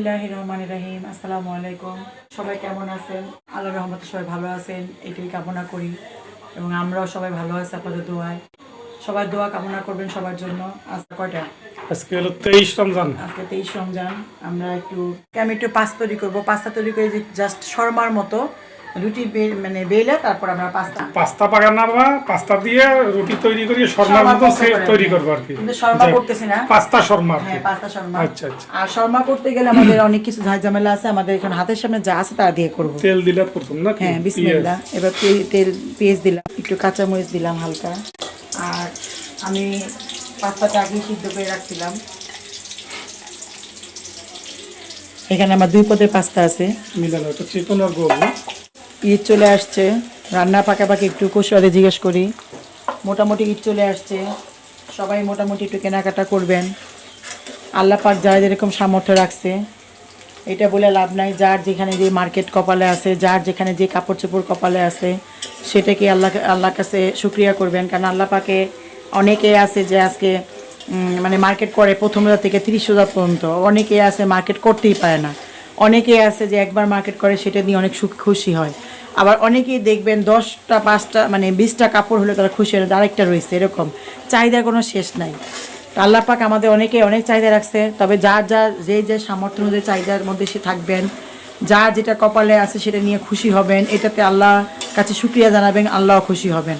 বিসমিল্লাহির রহমানির রহিম। আসসালামু আলাইকুম। সবাই কেমন আছেন? আল্লাহর রহমতে সবাই ভালো আছেন, এটাই কামনা করি। এবং আমরাও সবাই ভালো আছি আপনাদের দোয়ায়। সবাই দোয়া কামনা করবেন সবার জন্য। আজকে কয়টা? আজকে হলো 23 রমজান। আজকে 23 রমজান। আমি একটু পাস্তা তৈরি করবো। পাস্তা তৈরি করে জাস্ট শর্মার মতো রুটি মানে বেলে তারপর আমরা পাস্তা পাকানা বা পাস্তা দিয়ে রুটি তৈরি করি শর্মার মতো তৈরি করবো আর কি। কিন্তু শর্মা করতেছি না, পাস্তা শর্মা। হ্যাঁ পাস্তা শর্মা। আচ্ছা আচ্ছা। আর শর্মা করতে গেলে আমাদের অনেক কিছু ঝামেলা আছে। আমাদের এখানে হাতের সামনে যা আছে তা দিয়ে করব। তেল দিলে প্রথম না? হ্যাঁ বিসমিল্লাহ। এবার তেল পেঁয়াজ দিলাম, একটু কাঁচামরিচ দিলাম হালকা। আর আমি পাস্তাটা আগে সিদ্ধ করে রাখছিলাম। এখানে আমার 2 পদের পাস্তা আছে। মিলানো তো চিকন আর গোল। ঈদ চলে আসছে, রান্না পাকাপাকি একটু কৌশলে জিজ্ঞেস করি। মোটামুটি ঈদ চলে আসছে, সবাই মোটামুটি একটু কেনাকাটা করবেন। আল্লাহ পাক যার যেরকম সামর্থ্য রাখছে, এটা বলে লাভ নাই। যার যেখানে যে মার্কেট কপালে আছে, যার যেখানে যে কাপড় চোপড় কপালে আছে, সেটাকে আল্লাহর কাছে শুকরিয়া করবেন। কারণ আল্লাহ পাকে অনেকে আছে যে আজকে মানে মার্কেট করে 1ম রোজা থেকে 30 রোজা পর্যন্ত। অনেকে আছে মার্কেট করতেই পারে না। অনেকে আছে যে একবার মার্কেট করে সেটা দিয়ে অনেক খুশি হয়। আবার অনেকেই দেখবেন 10টা 5টা মানে 20টা কাপড় হলে তারা খুশি হয়, আরেকটা রয়েছে। এরকম চাহিদার কোনো শেষ নাই। আল্লাহ পাক আমাদের অনেকে অনেক চাহিদা রাখছে। তবে যার যে সামর্থ্য অনুযায়ী চাহিদার মধ্যে সে থাকবেন, যার যেটা কপালে আছে সেটা নিয়ে খুশি হবেন। এটাতে আল্লাহ কাছে শুকরিয়া জানাবেন, আল্লাহ খুশি হবেন।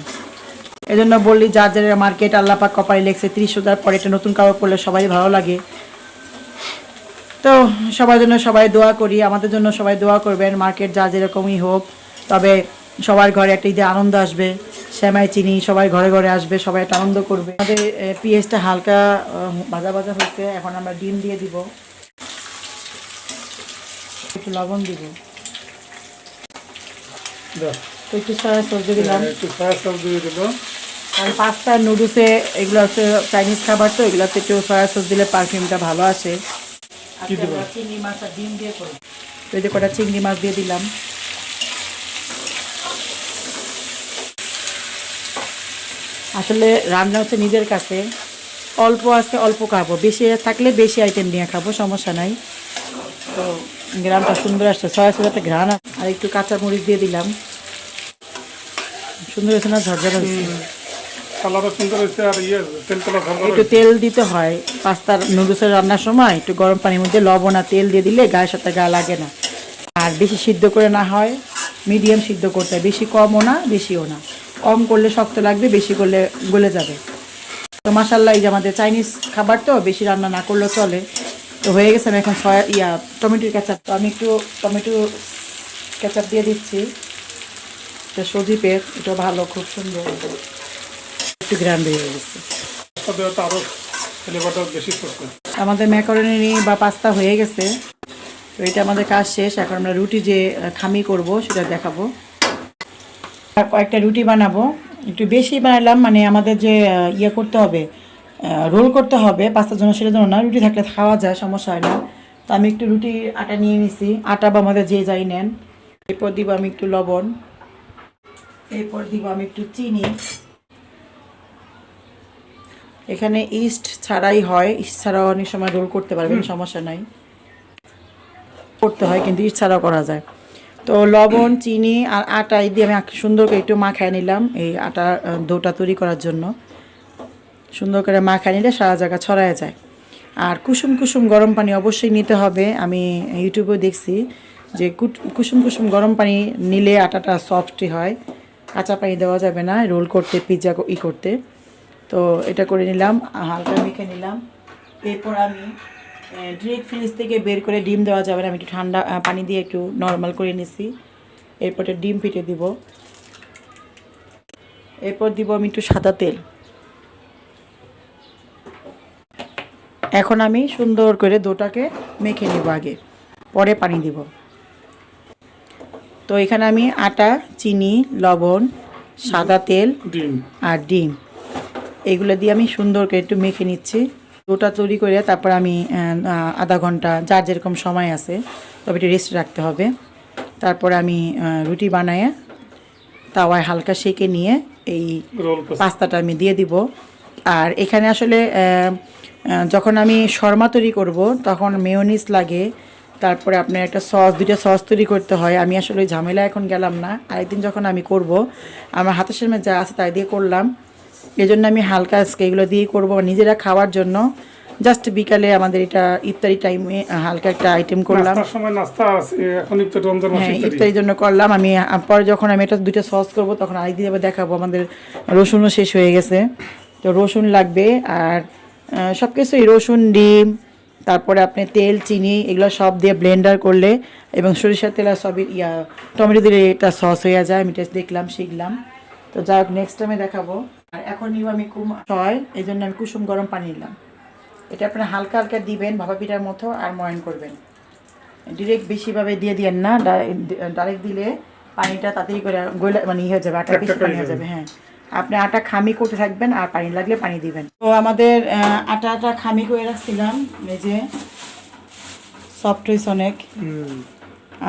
এই জন্য বললি যার যার মার্কেট আল্লাহ পাক কপালে লেগছে 30 রোজার পরে এটা নতুন কাপড় পরলে সবাই ভালো লাগে। তো সবার জন্য সবাই দোয়া করি, আমাদের জন্য সবাই দোয়া করবেন। মার্কেট যা যেরকমই হোক, তবে সবার ঘরে একটা ঈদে আনন্দ আসবে। শ্যামাই চিনি সবাই ঘরে ঘরে আসবে, সবাই একটা আনন্দ করবে। আমাদের পেঁয়াজটা হালকা ভাজা ভাজা হয়েছে। এখন আমরা ডিম দিয়ে দিব, একটু লবণ দিব, তো একটু সয়া সস দিয়ে দিলাম। আর পাস্তা নুডলসে এগুলো হচ্ছে চাইনিজ খাবার, তো এগুলোতে একটু সয়া সস দিলে পারফিউমটা ভালো আসে। চিংড়ি মাছ আর ডিম দিয়ে করি, তো এই যে কটা চিংড়ি মাছ দিয়ে দিলাম। আসলে রান্না হচ্ছে নিজের কাছে, অল্প আছে অল্প খাবো, বেশি থাকলে বেশি আইটেম নিয়ে খাবো, সমস্যা নাই। তো গ্রামটা সুন্দর আসছে, সয়া সস একটা ঘ্রাণ। আর একটু কাঁচামরিচ দিয়ে দিলাম, সুন্দর হয়েছে না? ঝরঝরা হয়েছে, একটু তেল দিতে হয় পাস্তার নুডলসের রান্নার সময়। একটু গরম পানির মধ্যে লবণ আর তেল দিয়ে দিলে গায়ের সাথে গা লাগে না। আর বেশি সিদ্ধ করে না হয়, মিডিয়াম সিদ্ধ করতে হয়, বেশি কমও না বেশিও না। কম করলে শক্ত লাগবে, বেশি করলে গলে যাবে। তো মাশাআল্লাহ, এই যে আমাদের চাইনিজ খাবার তো বেশি রান্না না করলেও চলে। তো হয়ে গেছে। আমি এখন টমেটোর কেচাপ, তো আমি একটু টমেটো কেচাপ দিয়ে দিচ্ছি। এটা সজীবের, এটা ভালো, খুব সুন্দর, একটু গ্রাম বেরিয়ে গেছে। আমাদের ম্যাকারনি বা পাস্তা হয়ে গেছে। তো এটা আমাদের কাজ শেষ। এখন আমরা রুটি যে খামি করব সেটা দেখাবো। কয়েকটা রুটি বানাবো, একটু বেশি বানালাম, মানে আমাদের যে করতে হবে, রোল করতে হবে পাস্তার জন্য, সেটার জন্য না। রুটি থাকলে খাওয়া যায়, সমস্যা হয় না। তো আমি একটু রুটি আটা নিয়ে নিছি, আটা বা আমাদের যে যাই নেন। এরপর দিব আমি একটু লবণ, এরপর দিব আমি একটু চিনি। এখানে ইস্ট ছাড়াই হয়, ইস্ট ছাড়াও অনেক সময় রোল করতে পারবেন, সমস্যা নাই। করতে হয় কিন্তু ইস্ট ছাড়াও করা যায়। তো লবণ, চিনি আর আটা দিয়ে আমি সুন্দর করে একটু মাখায় নিলাম, এই আটা ডোটা তৈরি করার জন্য। সুন্দর করে মাখায় নিলে সারা জায়গা ছড়ায় যায়। আর কুসুম কুসুম গরম পানি অবশ্যই নিতে হবে। আমি ইউটিউবে দেখছি যে কুসুম কুসুম গরম পানি নিলে আটাটা সফটই হয়। কাঁচা পানি দেওয়া যাবে না রোল করতে, পিৎজা করতে। তো এটা করে নিলাম, হালকা মেখে নিলাম। এরপর আমি ডিরেক্ট ফ্রিজ থেকে বের করে, ডিম দেওয়া যাবে না, আমি একটু ঠান্ডা পানি দিয়ে একটু নর্মাল করে নিছি। এরপরে ডিম ফেটে দিব। এরপর দিব আমি একটু সাদা তেল। এখন আমি সুন্দর করে ডোটাকে মেখে নেব আগে, পরে পানি দিব। তো এখানে আমি আটা, চিনি, লবণ, সাদা তেল আর ডিম, এইগুলো দিয়ে আমি সুন্দর করে একটু মেখে নিচ্ছি। ডোটা তৈরি করে তারপর আমি আধা ঘন্টা, যার যেরকম সময় আছে, তবে একটু রেস্ট রাখতে হবে। তারপর আমি রুটি বানায় তাওয়ায় হালকা সেঁকে নিয়ে এই পাস্তাটা আমি দিয়ে দিব। আর এখানে আসলে যখন আমি শর্মা তৈরি করব তখন মেয়োনিজ লাগে, তারপরে আপনার একটা সস, দুইটা সস তৈরি করতে হয়। আমি আসলে ওই ঝামেলা এখন গেলাম না, আরেকদিন যখন আমি করব আমার হাতের সামনে যা আছে তাই দিয়ে করলাম। এই জন্য আমি হালকা আজকে এগুলো দিয়েই করবো নিজেরা খাওয়ার জন্য। জাস্ট বিকালে আমাদের এটা ইফতারি টাইমে হালকা একটা আইটেম করলাম। নাস্তার সময় নাস্তা আছে, এখন ইফতার রমজান মাসে হ্যাঁ, ইফতারি। ইফতারির জন্য করলাম আমি। পরে যখন আমি এটা দুইটা সস করব তখন আরেকদিন আবার দেখাবো। আমাদের রসুনও শেষ হয়ে গেছে, তো রসুন লাগবে। আর সব কিছুই রসুন, ডিম, তারপরে আপনি তেল, চিনি এগুলো সব দিয়ে ব্লেন্ডার করলে এবং সরিষার তেল আর সবই টমেটো দিলে এটা সস হয়ে যায়। আমি টেস্ট দেখলাম, শিখলাম। তো যাই হোক, নেক্সট টাইমে দেখাবো। আর এখন নিব আমি এই জন্য আমি কুসুম গরম পানি নিলাম। এটা আপনারা হালকা হালকা দিবেন ভাপা পিঠার মতো আর ময়ান করবেন। ডিরেক্ট বেশিভাবে দিয়ে দিয়েন না, ডাইরেক্ট দিলে পানিটা তাড়াতাড়ি করে গলে মানে হয়ে যাবে, আটা বেশি পানি হয়ে যাবে। হ্যাঁ, আপনি আটা খামি করতে থাকবেন আর পানি লাগলে পানি দিবেন। তো আমাদের আটা খামি করে রাখছিলাম, এই যে সফট হয়েছে অনেক।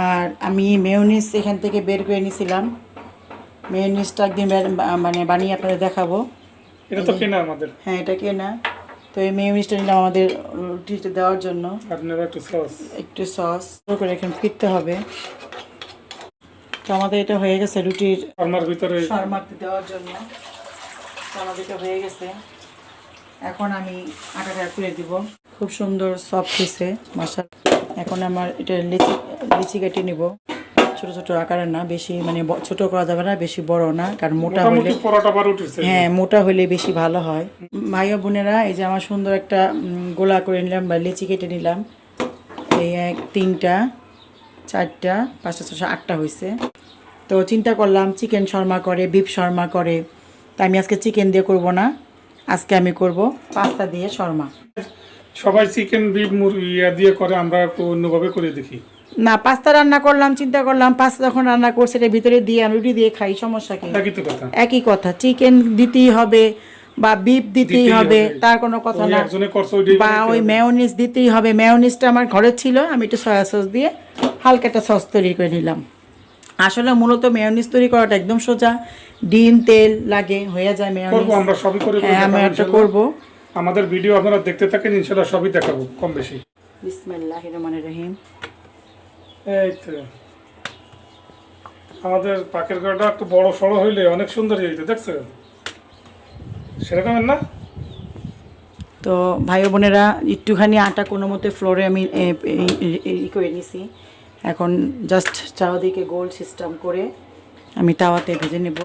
আর আমি মেয়োনিজ এখান থেকে বের করে নিয়েছিলাম। মেয়োনিজটা একদিন মানে বানিয়ে আপনাদের দেখাবো। এটা তো কেনা আমাদের। হ্যাঁ, এটা কেনা। তো এই মেয়োনিজটা নিলাম আমাদের রুটিতে দেওয়ার জন্য। আপনারা একটু সস করে এখানে ফিরতে হবে। তো আমাদের এটা হয়ে গেছে রুটির শর্মার ভিতরে শর্মাতে দেওয়ার জন্য। তো আমাদের এটা হয়ে গেছে। এখন আমি আটাটা তুলে দিব। খুব সুন্দর সফট হয়েছে মাশাআল্লাহ। এখন আমার এটা লিচি কেটে নিব, ছোট ছোট আকারের না, বেশি মানে ছোট করা যাবে না, বেশি বড় না, কারণ মোটা হলে হ্যাঁ মোটা হলে বেশি ভালো হয়। ভাই ও বোনেরা, এই যে আমার সুন্দর একটা গোলা করে নিলাম বা লিচি কেটে নিলাম। এই 3টা 4টা 5টা 6টা 8টা হয়েছে। তো চিন্তা করলাম চিকেন শর্মা করে, বিফ শর্মা করে, তাই আমি আজকে চিকেন দিয়ে করব না, আজকে আমি করব পাস্তা দিয়ে শর্মা। সবাই চিকেন বিফ মুরগি দিয়ে করে, আমরা একটু অন্যভাবে করে দেখি। না, পাস্তা রান্না করলাম, চিন্তা করলাম পাস্তা যখন রান্না করছে এটা ভিতরে দিয়ে আমি রুটি দিয়ে খাই, সমস্যা কি? একই কথা, চিকেন দিতেই হবে বা বিফ দিতেই হবে, তার কোনো কথা না। বা ওই মেয়োনিজ দিতেই হবে। মেয়োনিজটা আমার ঘরে ছিল, আমি একটু সয়া সস দিয়ে হালকা একটা সস তৈরি করে নিলাম। আসলে মূলত মেয়োনিজ তৈরি করাটা একদম সোজা, ডিম তেল লাগে, হয়ে যায় মেয়োনিজ। আমরা সবই করে আমি একটা করব। আমাদের ভিডিও আপনারা দেখতে থাকেন, ইনশাআল্লাহ সবই দেখাবো কম বেশি। বিসমিল্লাহির রহমানির রহিম। এই তো আমাদের পাকের ঘরটা একটু বড় সড়ো হইলে অনেক সুন্দর হইতো, দেখছো সেরকম না? তো ভাই বোনেরা, একটুখানি আটা কোনো মতে ফ্লোরে আমি করে নিছি। এখন জাস্ট চারদিকে গোল সিস্টেম করে আমি তাওয়াতে ভেজে নেব।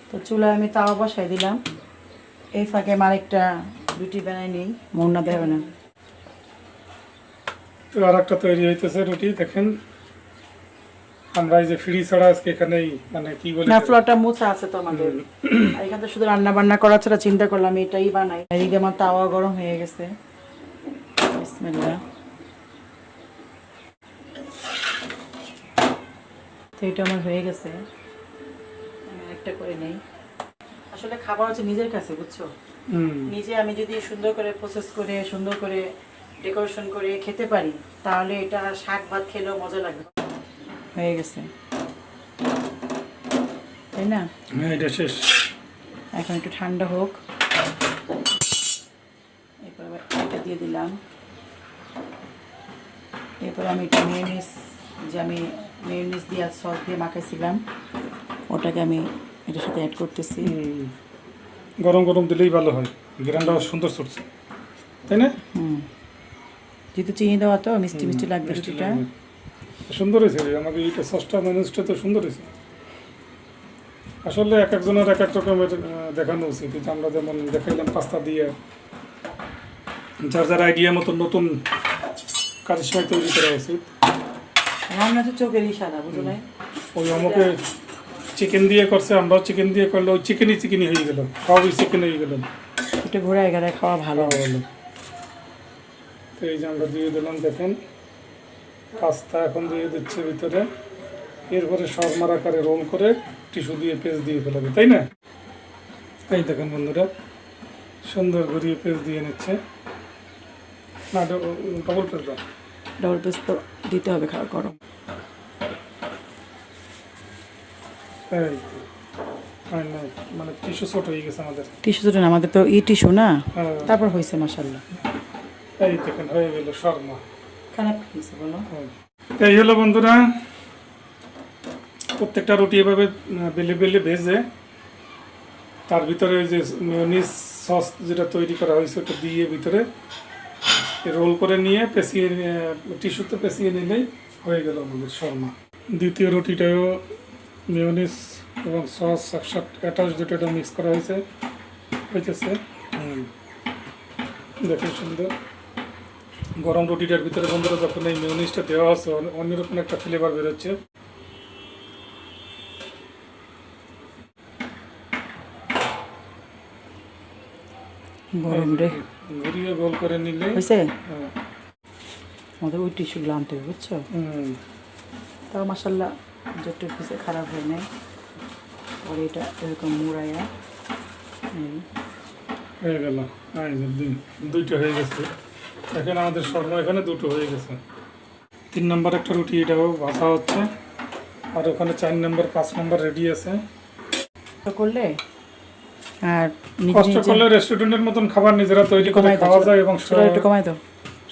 তো চুলায় আমি তাওয়া বসাই দিলাম। এই ফাঁকে আমার একটা রুটি বানাই নিই, মৌনা দেবে না। তো আর একটা তৈরি হইতেছে রুটি, দেখেন। আমরা এই যে ফ্রি ছাড়া আজকে এখানেই মানে কি বলি না, ফ্লোরটা মোছা আছে তো আমাদের। আর এখানে তো শুধু রান্না বান্না করা ছাড়া চিন্তা করলাম এটাই বানাই। এদিকে আমার তাওয়া গরম হয়ে গেছে। বিসমিল্লাহ। তো এটা আমার হয়ে গেছে, আমি একটা করে নেই। আসলে খাবার হচ্ছে নিজের কাছে, বুঝছো? নিজে আমি যদি সুন্দর করে প্রসেস করে সুন্দর করে ডেকোরেশন করে খেতে পারি, তাহলে এটা শাক ভাত খেলেও মজা লাগবে। হয়ে গেছে, তাই না? এটা শেষ। এখন একটু ঠান্ডা হোক। এরপর এটা দিয়ে দিলাম। এরপর আমি একটু মেয়োনিজ, যে আমি মেয়োনিজ দিয়ে সস দিয়ে মাখাইছিলাম, ওটাকে আমি এটার সাথে অ্যাড করতেছি। গরম গরম দিলেই ভালো হয়, গ্রানটাও সুন্দর ছুটছে, তাই না? যেহেতু চিনি দেওয়া তো মিষ্টি মিষ্টি লাগবে রুটিটা। সুন্দর হয়েছে আমাকে এইটা সসটা মেনুসটা তো সুন্দর হয়েছে। আসলে এক একজনের এক এক রকমের দেখানো উচিত। আমরা যেমন দেখাইলাম পাস্তা দিয়ে, যার যার আইডিয়া মতো নতুন কাজের সময় তৈরি করা উচিত। রান্না তো চোখের ইশারা, বুঝলে? ওই আমাকে চিকেন দিয়ে করছে, আমরাও চিকেন দিয়ে করলে ওই চিকেনই হয়ে গেল, সবই চিকেন হয়ে গেল। একটু ঘোরায় ঘোরায় খাওয়া ভালো হলো। তো এই যে আমরা দিয়ে দিলাম, দেখেন পাস্তা এখন দিয়ে দিচ্ছে ভিতরে। এরপরে শর্মার আকারে রোল করে টিস্যু দিয়ে পেস্ট দিয়ে ফেলাবে, তাই না? এই দেখেন বন্ধুরা, সুন্দর ঘুরিয়ে পেস্ট দিয়ে নিচ্ছে। না, ডবল পেস্ট দাও। ডবল পেস্ট তো দিতে হবে, খাওয়া গরম। এই মানে টিস্যু ছোট হয়ে গেছে আমাদের। টিস্যু ছোট না, আমাদের তো টিস্যু না। তারপর হয়েছে মাশাআল্লাহ। এই দেখেন হয়ে গেল শর্মা। খারাপ হয়েছে বলো? এই হলো বন্ধুরা, প্রত্যেকটা রুটি এভাবে বেলে বেলে ভেজে তার ভিতরে ওই যে মেয়োনিজ সস যেটা তৈরি করা হয়েছে ওটা দিয়ে ভিতরে রোল করে নিয়ে পেঁচিয়ে টিস্যুতে পেঁচিয়ে নিলেই হয়ে গেল আমাদের শর্মা। দ্বিতীয় রুটিটাও মেয়োনিজ এবং সস একসাথে অ্যাটাচ দুটো মিক্স করা হয়েছে হইতেছে। দেখুন সুন্দর গরম রুটিটার ভিতরে বন্ধুরা যখন এই মেয়োনিজটা দেওয়া আছে অন্যরকম একটা ফ্লেভার বেরোচ্ছে। গরম রে ঘুরিয়ে গোল করে নিলে হয়েছে। আমাদের ওই টিস্যুগুলো আনতে হবে বুঝছো। তাও মাসাল্লাহ যেটু পিসে খারাপ হয় নাই। আর এটা এরকম মুড়াইয়া হয়ে গেল। দুইটা হয়ে গেছে। এখন আমাদের শর্মা এখানে দুটো হয়ে গেছে। 3 নম্বর একটা রুটি এটাও ভাজা হচ্ছে, আর ওখানে 4 নম্বর 5 নম্বর রেডি আছে। করলে আর কষ্ট করলে রেস্টুরেন্টের মতন খাবার নিজেরা তৈরি করে খাওয়া যায় এবং একটু কমাই দাও,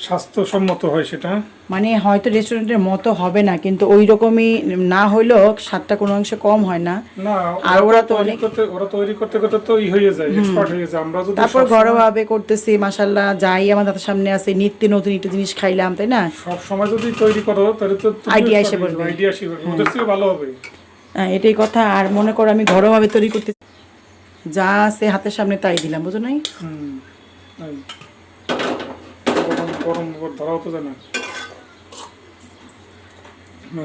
স্বাস্থ্যসম্মত হয় সেটা। মানে হয়তো রেস্টুরেন্টের মতো হবে না, কিন্তু ওই রকমই না হইলেও স্বাদটা কোনো অংশে কম হয় না। না, আর ওরা তো ওরা তৈরি করতে করতে তো হয়ে যায়, এক্সপার্ট হয়ে যায়। আমরা যদি তারপর ঘরোয়াভাবে করতেছি মাশাআল্লাহ, যাই আমাদের হাতের সামনে আছে নিত্য নতুন একটা জিনিস খাইলাম, তাই না? সব সময় যদি তৈরি করো তাহলে তো আইডিয়া এসে পড়বে, আইডিয়া এসে পড়বে, ওদের চেয়ে ভালো হবে। হ্যাঁ এটাই কথা। আর মনে করো আমি ঘরোয়াভাবে তৈরি করতে যা আছে হাতের সামনে তাই দিলাম, বুঝো নাই? গরম ধরাও তো জানা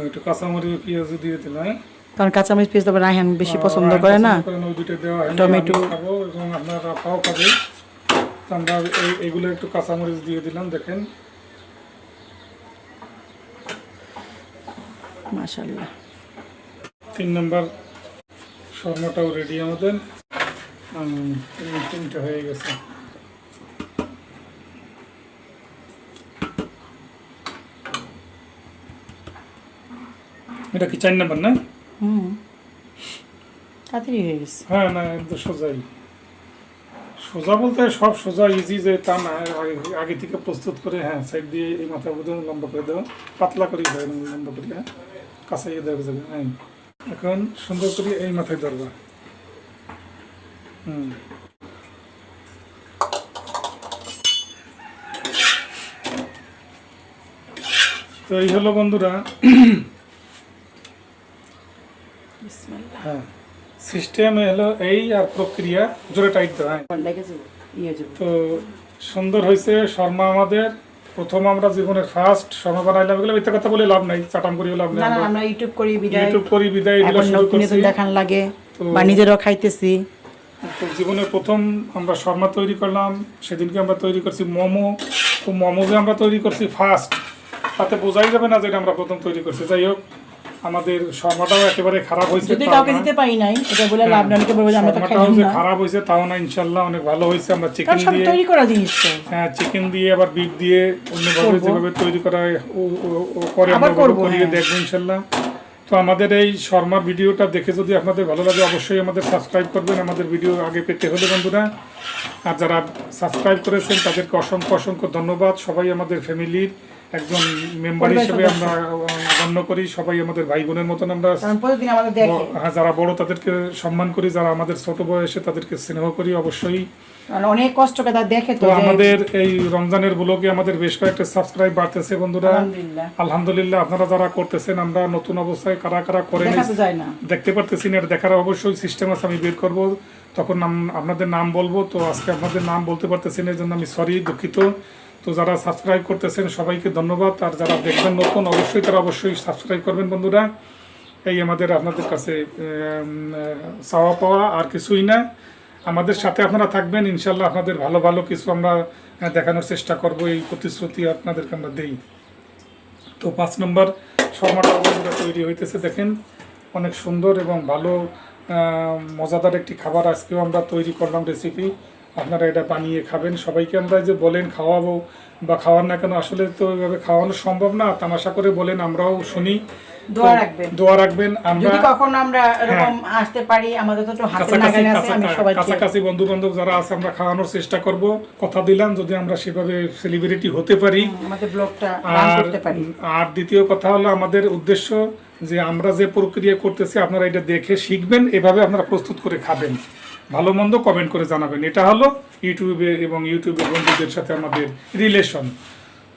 একটু কাঁচামরিচ পেঁয়াজ দিয়ে দিলাম, কারণ কাঁচামরিচ পেঁয়াজ তো রায়হান বেশি পছন্দ করে না। ওই দুটো দেওয়া হয়, টমেটো খাবো এবং আপনারা পাও খাবে। আমরা এইগুলো একটু কাঁচামরিচ দিয়ে দিলাম, দেখেন মাশাআল্লাহ। 3 নম্বর শর্মাটাও রেডি আমাদের। 3টা হয়ে গেছে। এটা কি 4 নম্বর না? তাড়াতাড়ি হয়ে গেছে। হ্যাঁ না, একদম সোজাই। সোজা বলতে সব সোজা ইজি যে তা না, আগে থেকে প্রস্তুত করে হ্যাঁ সাইড দিয়ে এই মাথা বোধহয় লম্বা করে দেওয়া, পাতলা করে দেয় লম্বা করে, হ্যাঁ কাঁচাইয়ে দেওয়া যাবে। হ্যাঁ এখন সুন্দর করে এই মাথায় ধরবা। তো এই হলো বন্ধুরা, হ্যাঁ সিস্টেম হলো এই, আর প্রক্রিয়া জোরে টাইট দেওয়া। তো সুন্দর হয়েছে শর্মা আমাদের। প্রথম আমরা জীবনের ফার্স্ট শর্মা বানাইলাম। এগুলো মিথ্যা কথা বলে লাভ নাই, চাটাম করি লাভ নাই। আমরা ইউটিউব করি বিদায় এগুলো শুরু করছি, দেখান লাগে বা নিজেরাও খাইতেছি। তো জীবনের প্রথম আমরা শর্মা তৈরি করলাম। সেদিনকে আমরা তৈরি করছি মোমো। তো মোমো যে আমরা তৈরি করছি ফার্স্ট, তাতে বোঝাই যাবে না যে আমরা প্রথম তৈরি করছি। যাই হোক, আমাদের শর্মাটাও একেবারে খারাপ হয়েছে, যদি কাউকে দিতে পারি নাই এটা বলে লাভ নাই। অনেকে বলবে যে আমরা তো খাইলাম না। খারাপ হয়েছে তাও না, ইনশাআল্লাহ অনেক ভালো হয়েছে। আমরা চিকেন দিয়ে তৈরি করা জিনিস তো, হ্যাঁ চিকেন দিয়ে আবার বিফ দিয়ে অন্যভাবে যেভাবে তৈরি করা করে আমরা করিয়ে দেখবো ইনশাআল্লাহ। তো আমাদের এই শর্মা ভিডিওটা দেখে যদি আপনাদের ভালো লাগে অবশ্যই আমাদের সাবস্ক্রাইব করবেন আমাদের ভিডিও আগে পেতে হলে বন্ধুরা। আর যারা সাবস্ক্রাইব করেছেন তাদেরকে অসংখ্য অসংখ্য ধন্যবাদ। সবাই আমাদের ফ্যামিলির একজন মেম্বার হিসেবে আমরা গণ্য করি। সবাই আমাদের ভাই বোনের মতন আমরা, যারা বড় তাদেরকে সম্মান করি, যারা আমাদের ছোট বয়সে তাদেরকে স্নেহ করি অবশ্যই। অনেক কষ্ট করে দেখে। তো আমাদের এই রমজানের ব্লগে আমাদের বেশ কয়েকটা সাবস্ক্রাইব বাড়তেছে বন্ধুরা, আলহামদুলিল্লাহ। আপনারা যারা করতেছেন, আমরা নতুন অবস্থায় কারা কারা করেন দেখতে পারতেছি না, দেখার অবশ্যই সিস্টেম আছে, আমি বের করব, তখন আপনাদের নাম বলবো। তো আজকে আপনাদের নাম বলতে পারতেছি না, এই জন্য আমি সরি, দুঃখিত। তো যারা সাবস্ক্রাইব করতেছেন সবাইকে ধন্যবাদ। আর যারা দেখবেন নতুন অবশ্যই তারা অবশ্যই সাবস্ক্রাইব করবেন বন্ধুরা। এই আমাদের আপনাদের কাছে চাওয়া পাওয়া, আর কিছুই না। আমাদের সাথে আপনারা থাকবেন ইনশাল্লাহ, আপনাদের ভালো ভালো কিছু আমরা দেখানোর চেষ্টা করব, এই প্রতিশ্রুতি আপনাদেরকে আমরা দেই। তো 5 নম্বর শর্মাটা তৈরি হইতেছে, দেখেন অনেক সুন্দর এবং ভালো মজাদার একটি খাবার আজকেও আমরা তৈরি করলাম রেসিপি। আপনারা এটা বানিয়ে খাবেন। সবাইকে আমরা যে বলেন খাওয়াবো বা খাওয়ার না কেন, আসলে তো এভাবে খাওয়ানো সম্ভব না, তামাশা করে বলেন, আমরাও শুনি। দোয়া রাখবেন। দোয়া রাখবেন। আমরা যদি কখনো আমরা এরকম আসতে পারি, আমাদের তো একটু হাতে নাগালে আছে, আমি সবাইকে কাছাকাছি বন্ধু বান্ধব যারা আছে আমরা খাওয়ানোর চেষ্টা করব, কথা দিলাম যদি আমরা সেভাবে সেলিব্রিটি হতে পারি, আমাদের ব্লগটা রান করতে পারি। আর দ্বিতীয় কথা হলো আমাদের উদ্দেশ্য যে আমরা যে প্রক্রিয়া করতেছি আপনারা এটা দেখে শিখবেন, এভাবে আপনারা প্রস্তুত করে খাবেন, ভালো মন্দ কমেন্ট করে জানাবেন। এটা হলো ইউটিউবে এবং ইউটিউবের বন্ধুদের সাথে আমাদের রিলেশন।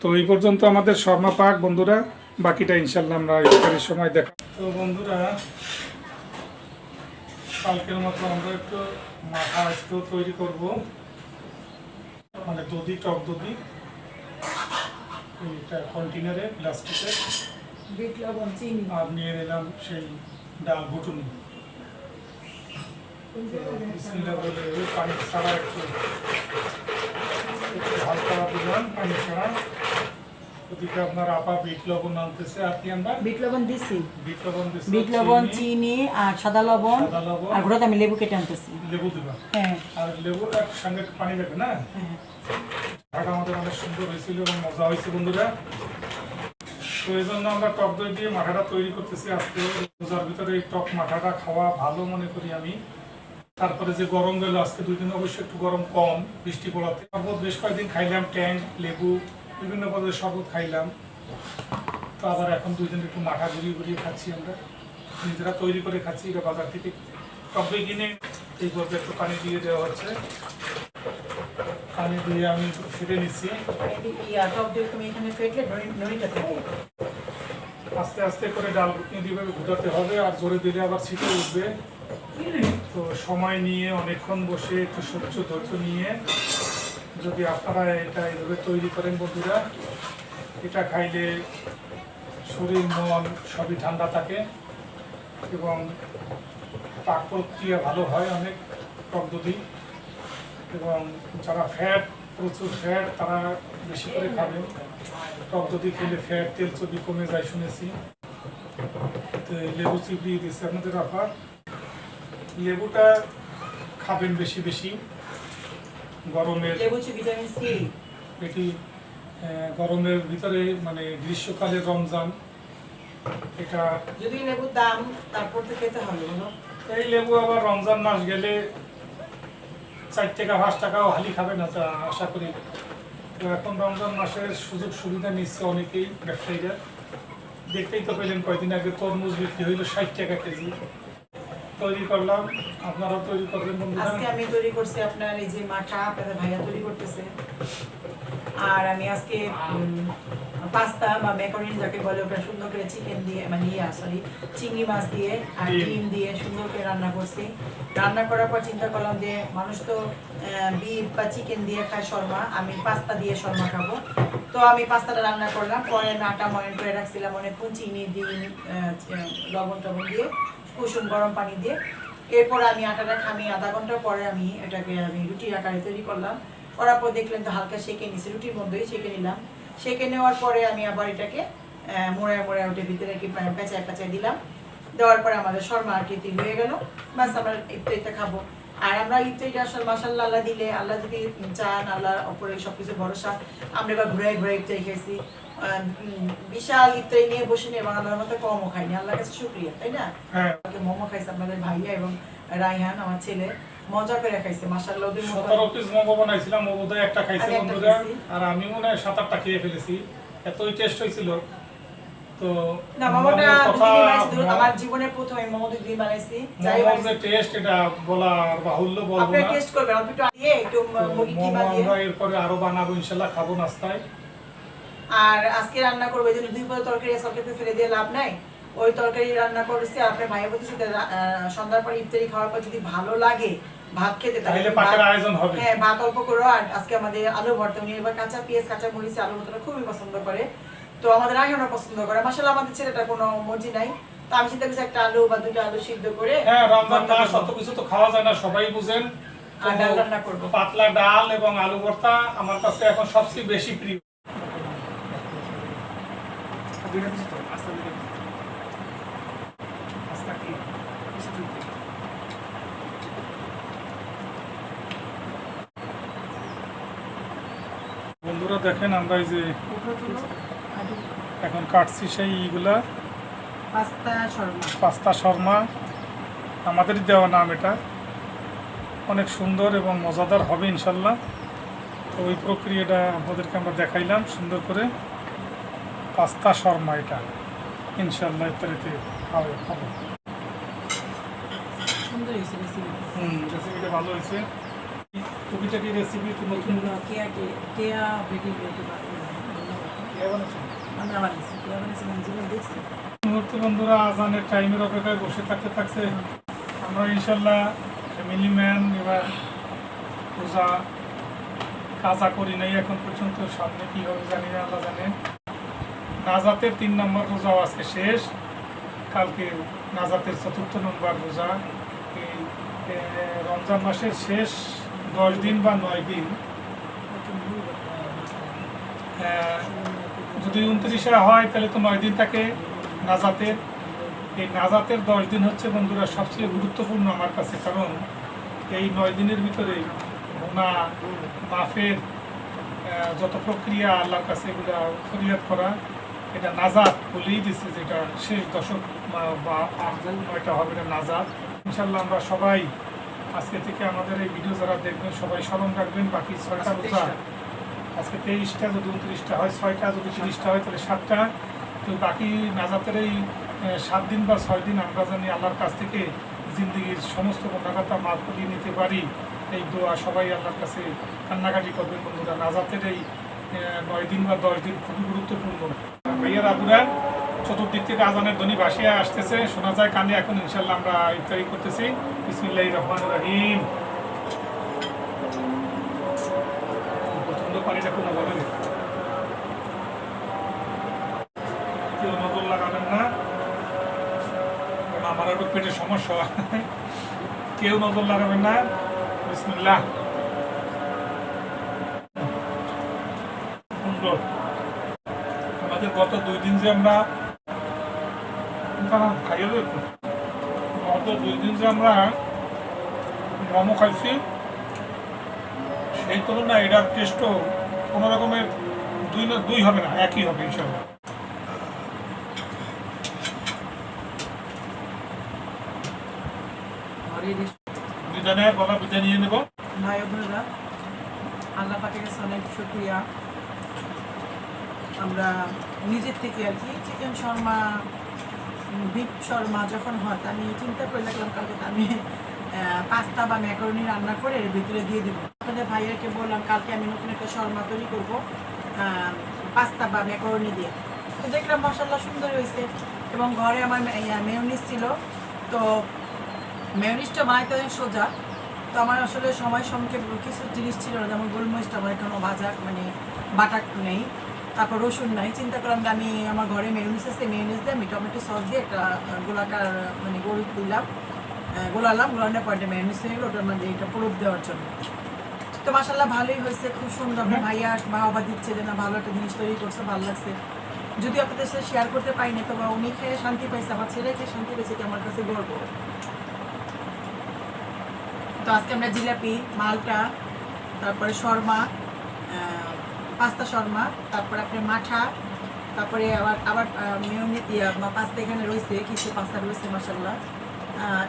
তো এই পর্যন্ত আমাদের শর্মা পাক বন্ধুরা, বাকিটা ইনশাল্লাহ আমরা ইফতারের সময় দেখা। তো বন্ধুরা কালকের মতো আমরা একটু মাখা আজকে তৈরি করব, মানে দধি, টক দধি, এইটা কন্টেনারে প্লাস্টিকের, বিট লবণ, চিনি আর নিয়ে নিলাম সেই ডাল ঘুটুনি। বিসমিল্লাহ বলে ওই পানি ছাড়া একটু হালকা দিলাম, পানি ছাড়া। ওদিকে আপনার আপা বিট লবণ আনতেছে, আর কি আমরা বিট লবণ দিছি, বিট লবণ দিছি, বিট লবণ, চিনি আর সাদা লবণ, আর ঘোড়াতে আমি লেবু কেটে আনতেছি। লেবু দিবা? হ্যাঁ। আর লেবু আর সঙ্গে পানি দেবে না? হ্যাঁ। খাটা আমাদের অনেক সুন্দর হয়েছিল এবং মজা হয়েছে বন্ধুরা। তো এই জন্য আমরা টক দই দিয়ে মাখাটা তৈরি করতেছি আজকে। রোজার ভিতরে এই টক মাখাটা খাওয়া ভালো মনে করি আমি। তারপরে যে গরম গেল আজকে 2 দিন অবশ্যই একটু গরম কম, বৃষ্টি পড়াতে। শরবত বেশ কয়েকদিন খাইলাম, ট্যাঙ্ক, লেবু, বিভিন্ন পদের শরবত খাইলাম। তো আবার এখন 2 দিন একটু মাখা ঘুরিয়ে খাচ্ছি, আমরা নিজেরা তৈরি করে খাচ্ছি। এটা বাজার থেকে টক দই কিনে এই পর্বে একটু পানি দিয়ে দেওয়া হচ্ছে। পানি দিয়ে আমি ফেটে নিচ্ছি। আস্তে আস্তে করে ডাল ঘুটনি দিয়ে ঘুটাতে হবে, আর জোরে দিলে আবার ছিটে উঠবে। তো সময় নিয়ে অনেকক্ষণ বসে একটু ধৈর্য নিয়ে যদি আপনারা এটা এইভাবে তৈরি করেন বন্ধুরা, এটা খাইলে শরীর মন সবই ঠান্ডা থাকে এবং পাক প্রক্রিয়া ভালো হয় অনেক টক দধি। এবং যারা প্রচুর ফ্যাট তারা বেশি করে খাবেন। টক দধি খেলে ফ্যাট, তেল চর্বি কমে যায় শুনেছি। তো লেবু চিবিয়ে দিচ্ছে আপনাদের আবার। লেবুটা খাবেন বেশি বেশি গরমের, এটি গরমের ভিতরে, মানে গ্রীষ্মকালের রমজান। এটা যদি লেবুর দাম তারপর তো খেতে হবে। এই লেবু আবার রমজান মাস গেলে 4 টাকা 5 টাকাও হালি খাবে না, তা আশা করি। তো এখন রমজান মাসের সুযোগ সুবিধা নিচ্ছে অনেকেই ব্যবসায়ীরা। দেখতেই তো পেলেন কয়েকদিন আগে তরমুজ বিক্রি হইল 60 টাকা কেজি। তৈরি করলাম, আপনারাও তৈরি করবেন বন্ধুরা। আজকে আমি তৈরি করছি আপনার এই যে মাঠা, আপনাদের ভাইয়া তৈরি করতেছে। আর আমি আজকে পাস্তা বা ম্যাকারনি যাকে বলে ওটা সুন্দর করে চিকেন দিয়ে, মানে চিংড়ি মাছ দিয়ে আর ডিম দিয়ে সুন্দর করে রান্না করছি। রান্না করার পর চিন্তা করলাম যে মানুষ তো বিফ বা চিকেন দিয়ে খায় শর্মা, আমি পাস্তা দিয়ে শর্মা খাবো। তো আমি পাস্তাটা রান্না করলাম, পরে আমি আটা ময়ন করে রাখছিলাম অনেকক্ষণ, চিনি দিয়ে লবণ টবণ দিয়ে কুসুম গরম পানি দিয়ে। এরপর আমি আটাটা খামি, আধা ঘন্টা পরে আমি এটাকে রুটির আকারে তৈরি করলাম। করার পর দেখলেন তো হালকা সেঁকে নিছি, রুটির মধ্যেই সেঁকে নিলাম। সেঁকে নেওয়ার পরে আমি আবার এটাকে মোড়ায় ওটার ভিতরে কি পেঁচায় দিলাম। দেওয়ার পরে আমাদের শর্মা আর কি হয়ে গেল। বাস আমরা ইফতারিটা খাবো। আর আমরা ইফতারিটা আসলে মাশাআল্লাহ আল্লাহ দিলে, আল্লাহ যদি চান, আল্লাহ ওপরে সবকিছু ভরসা, আমরা এবার ঘুরে ইফতারি খেয়েছি। বিশাল ইফতারি নিয়ে বসে নিয়ে এবং আল্লাহর মতো কমও খাইনি, আল্লাহর কাছে শুকরিয়া, তাই না? মোমো খাইছে আপনাদের ভাইয়া এবং রাইহান আমার ছেলে, মজা করে খাইছে মাশাআল্লাহ। ওদের 17 পিস মোমো বানাইছিলাম, ও বোধহয় একটা খাইছে বন্ধুরা, আর আমি মনে হয় 7-8টা খেয়ে ফেলেছি, এতই টেস্ট হয়েছিল। তো না, মোমোটা আমার জীবনের প্রথম মোমো দিদি বানাইছি। যাই হোক যে টেস্ট এটা বলা বাহুল্য, বলবো না। আপনি টেস্ট করবেন, অল্প একটু দিয়ে একটু মুরগি কিমা দিয়ে। আমরা এরপরে আরো বানাবো ইনশাআল্লাহ, খাবো নাস্তায়। আর আজকে রান্না করবো এই জন্য 2 পদ তরকারি সরকারি ফেলে দিয়ে লাভ নাই, ওই তরকারি রান্না করেছি। আপনার ভাইয়া বলতেছে সন্ধ্যার পর ইফতারি খাওয়ার পর যদি ভালো লাগে ভাত খেতে, তাহলে পাকের আয়োজন হবে। হ্যাঁ, ভাত অল্প করো। আর আজকে আমাদের আলু ভর্তা, উনি এবার কাঁচা পেঁয়াজ কাঁচা মরিচ আলু ভর্তাটা খুবই পছন্দ করে। তো আমাদের রায়হানও পছন্দ করে। মাশাআল্লাহ আমাদের ছেলেটার কোনো মর্জি নাই। তো আমি চিন্তা করছি একটা আলু বা 2টা আলু সিদ্ধ করে, হ্যাঁ রমজান মাস অত কিছু তো খাওয়া যায় না, সবাই বুঝেন। আর ডাল রান্না করব, পাতলা ডাল এবং আলু ভর্তা আমার কাছে এখন সবচেয়ে বেশি প্রিয়। বন্ধুরা দেখেন আমরা এই যে এখন কাটছি সেই ইগুলা পাস্তা শর্মা, আমাদেরই দেওয়া নাম এটা। অনেক সুন্দর এবং মজাদার হবে ইনশাল্লাহ। তো ওই প্রক্রিয়াটা আপনাদেরকে আমরা দেখাইলাম সুন্দর করে। পাস্তা শর্মা এটা ইনশাল্লাহ ইফতারিতে হবে। রেসিপিটা ভালো হয়েছে। টুকিটাকি রেসিপি তো নতুন মুহূর্তে বন্ধুরা আজানের টাইমের অপেক্ষায় বসে থাকতে থাকতে আমরা ইনশাল্লাহ ফ্যামিলি ম্যান এবার রোজা কাজা করি নাই এখন পর্যন্ত। সামনে কী হবে জানি না, আল্লাহ জানে। নাজাতের 3 নম্বর রোজাও আজকে শেষ। কালকে নাজাতের 4র্থ নম্বর রোজা। এই রমজান মাসের শেষ 10 দিন বা 9 দিন, যদি 29 হয় তাহলে তো 9 দিন থাকে নাজাতের। এই নাজাতের 10 দিন হচ্ছে বন্ধুরা সবচেয়ে গুরুত্বপূর্ণ আমার কাছে, কারণ এই 9 দিনের ভিতরে গুনাহ মাফের যত প্রক্রিয়া আল্লাহর কাছে এগুলো ফরিয়াদ করা, এটা নাজাত বলেই দিচ্ছে, যেটা শেষ দশক বা 9টা হবে এটা নাজাত। ইনশাল্লাহ আমরা সবাই আজকে থেকে আমাদের এই ভিডিও যারা দেখবেন সবাই স্মরণ রাখবেন। বাকি 6টা রোজা, আজকে 23টা, যদি 29টা হয় 6টা, যদি 30টা হয় তাহলে 7টা। তো বাকি নাজাতের এই 7 দিন বা 6 দিন আমরা জানি আল্লাহর কাছ থেকে জিন্দগির সমস্ত গুনাহগাতা মাফ করিয়ে নিতে পারি। এই দোয়া সবাই আল্লাহর কাছে কান্নাকাটি করবেন বন্ধুরা। নাজাতের এই 9 দিন বা 10 দিন খুবই গুরুত্বপূর্ণ। ভাইয়ার আবুরা চতুর্দিক থেকে আজানের ধ্বনি ভাসিয়ে আসতেছে, শোনা যায় কানে। এখন ইনশাল্লাহ আমরা ইফতারি করতেছি। বিসমিল্লাহির রহমানির রহিম। প্রচন্ড পানিটা কোনো বলে না, কেউ নজর লাগাবেন না, আমার একটু পেটের সমস্যা, কেউ নজর লাগাবেন না। বিসমিল্লাহ। সুন্দর। আমাদের গত 2 দিন যে আমরা মোমো খাইছি, সেই তুলনায় এটার টেস্টও কোনো রকমের 2 হবে না, একই হবে ইনশাল্লাহ। বিদানের বলা বিদায় নিয়ে নেব। ভাই বোনেরা, আল্লাহ পাকের কাছে অনেক শুকরিয়া। আমরা নিজের থেকে আর কি চিকেন শর্মা, বিফ শর্মা যখন হয়, আমি চিন্তা করে রাখলাম কালকে আমি পাস্তা বা ম্যাকারনি রান্না করে এর ভিতরে দিয়ে দেবো। আপনাদের ভাইয়াকে বললাম কালকে আমি নতুন একটা শর্মা তৈরি করবো পাস্তা বা ম্যাকারনি দিয়ে। তো দেখলাম মাশাআল্লাহ সুন্দর হয়েছে, এবং ঘরে আমার মেয়োনিজ ছিল। তো মেয়োনিজটা বানাইতে সোজা, তো আমার আসলে সময় সংক্ষেপ কিছু জিনিস ছিল না, যেমন গোলমরিচটা আমার এখনো ভাজা মানে বাটা নেই, তারপর রসুন নাই। চিন্তা করলাম যে আমি আমার ঘরে মেয়োনিজ আছে, মেয়োনিজ দিয়ে আমি টমেটো সস দিয়ে একটা গোলাকার মানে গোল দিলাম, গোলালাম, গোলানোর পরে মেয়োনিজ হয়ে গেলো ওটার মধ্যে এটা প্রুফ দেওয়ার জন্য। তো মাশাআল্লাহ ভালোই হয়েছে, খুব সুন্দর। ভাইয়া বাবা দিচ্ছে যে না ভালো একটা জিনিস তৈরি করছে, ভালো লাগছে। যদি আপনাদের সাথে শেয়ার করতে পাইনি, তবে উনি খেয়ে শান্তি পাইছে, আমার ছেলে খেয়ে শান্তি পেয়েছে, এটা আমার কাছে গর্ব। তো আজকে আমরা জিলাপি, মালটা, তারপরে শর্মা, পাস্তা শর্মা, তারপরে আপনার মাঠা, তারপরে আবার মেয়োনিজ পাস্তা এখানে রয়েছে, কিছু পাস্তা রয়েছে মাশাআল্লাহ,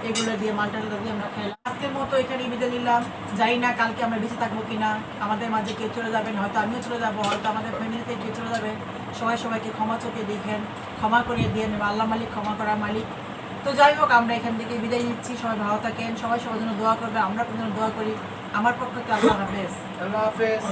এগুলো দিয়ে মালটা দিয়ে আমরা খাইলাম। আজকের মতো এখানে বিদায় নিলাম। জানি না কালকে আমরা বেঁচে থাকবো কিনা, আমাদের মাঝে কে চলে যাবেন, হয়তো আমিও চলে যাবো, হয়তো আমাদের ফ্যামিলিতে কে চলে যাবে। সবাই সবাইকে ক্ষমা চোখে দেখেন, ক্ষমা করিয়ে দিয়ে নেবে, আল্লাহ মালিক ক্ষমা করার মালিক। তো যাই হোক, আমরা এখান থেকে বিদায় নিচ্ছি। সবাই ভালো থাকেন, সবাই সবার জন্য দোয়া করবে, আমরা জন্য দোয়া করি। আমার পক্ষ থেকে আল্লাহ হাফেজ। আল্লাহ হাফেজ।